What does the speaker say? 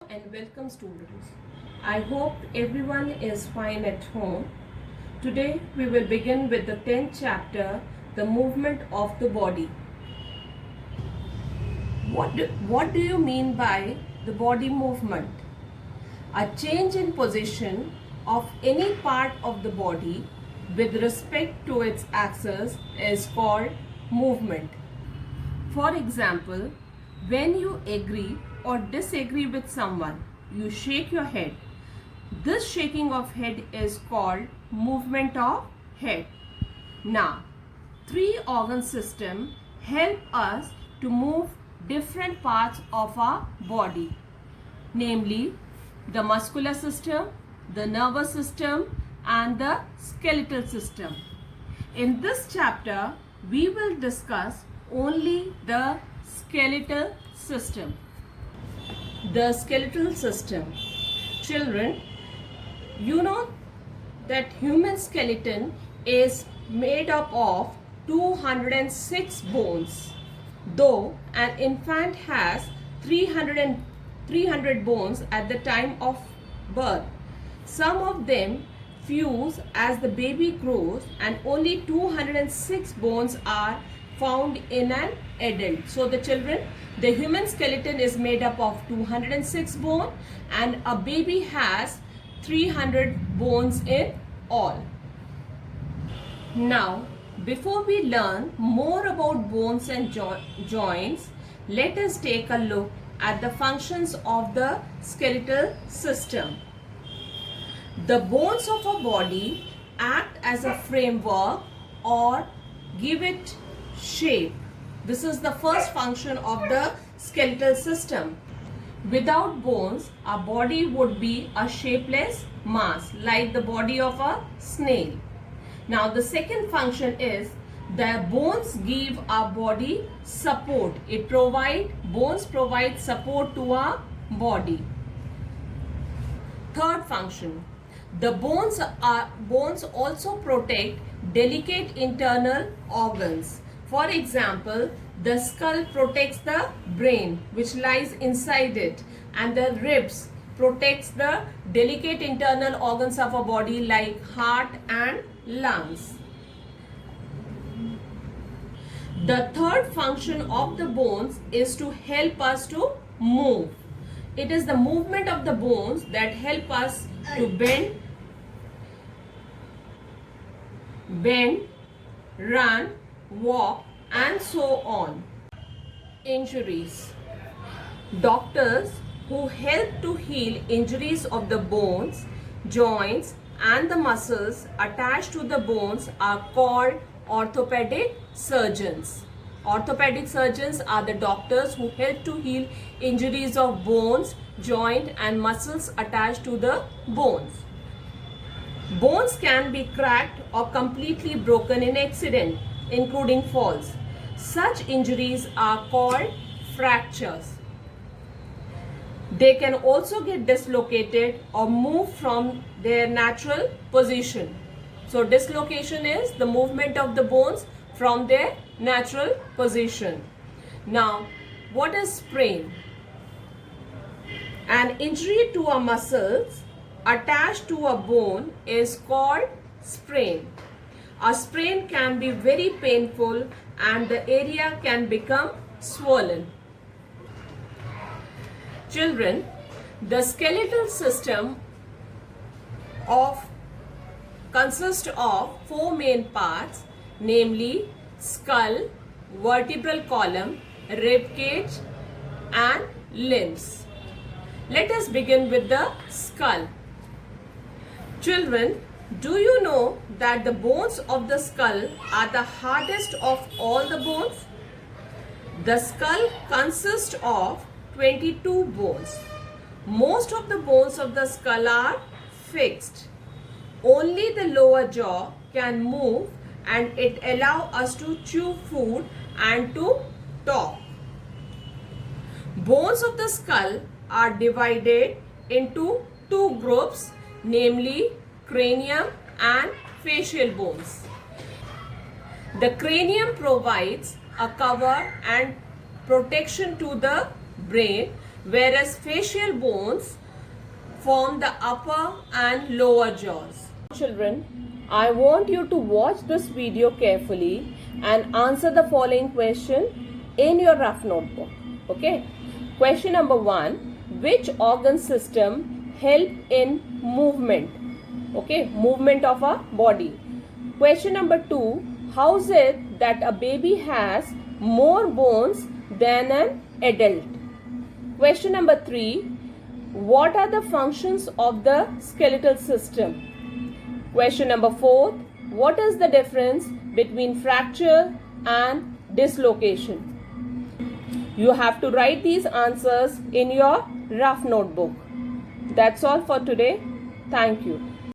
and welcome students. I hope everyone is fine at home. Today we will begin with the 10th chapter, the movement of the body. What do you mean by the body movement? A change in position of any part of the body with respect to its axis is called movement. For example, when you agree or disagree with someone, you shake your head. This shaking of head is called movement of head. Now, three organ systems help us to move different parts of our body, namely the muscular system, the nervous system, and the skeletal system. In this chapter, we will discuss only the skeletal system. The skeletal system. Children, you know that human skeleton is made up of 206 bones, though an infant has 300 bones at the time of birth. Some of them fuse as the baby grows, and only 206 bones are found in an adult. So the human skeleton is made up of 206 bones, and a baby has 300 bones in all. Now, before we learn more about bones and joints, let us take a look at the functions of the skeletal system. The bones of a body act as a framework or give it shape. This is the first function of the skeletal system. Without bones, our body would be a shapeless mass, like the body of a snail. Now, the second function is the bones give our body support. Bones provide support to our body. Third function, the bones also protect delicate internal organs. For example, the skull protects the brain which lies inside it, and the ribs protects the delicate internal organs of a body like heart and lungs. The third function of the bones is to help us to move. It is the movement of the bones that help us to bend, run, walk, and so on. Injuries. Doctors who help to heal injuries of the bones, joints, and the muscles attached to the bones are called orthopedic surgeons. Orthopedic surgeons are the doctors who help to heal injuries of bones, joint, and muscles attached to the bones. Bones can be cracked or completely broken in accident, including falls. Such injuries are called fractures. They can also get dislocated or move from their natural position. So dislocation is the movement of the bones from their natural position. Now, what is sprain? An injury to a muscles attached to a bone is called sprain. A sprain can be very painful and the area can become swollen. Children, the skeletal system consists of four main parts, namely skull, vertebral column, rib cage, and limbs. Let us begin with the skull. Children, do you know that the bones of the skull are the hardest of all the bones? The skull consists of 22 bones. Most of the bones of the skull are fixed. Only the lower jaw can move, and it allows us to chew food and to talk. Bones of the skull are divided into two groups, namely cranium and facial bones. The cranium provides a cover and protection to the brain, whereas facial bones form the upper and lower jaws. Children, I want you to watch this video carefully and answer the following question in your rough notebook. Okay? Question number 1. Which organ system help in movement? Okay, movement of a body. Question number 2. How is it that a baby has more bones than an adult? Question number 3. What are the functions of the skeletal system? Question number 4. What is the difference between fracture and dislocation? You have to write these answers in your rough notebook. That's all for today. Thank you.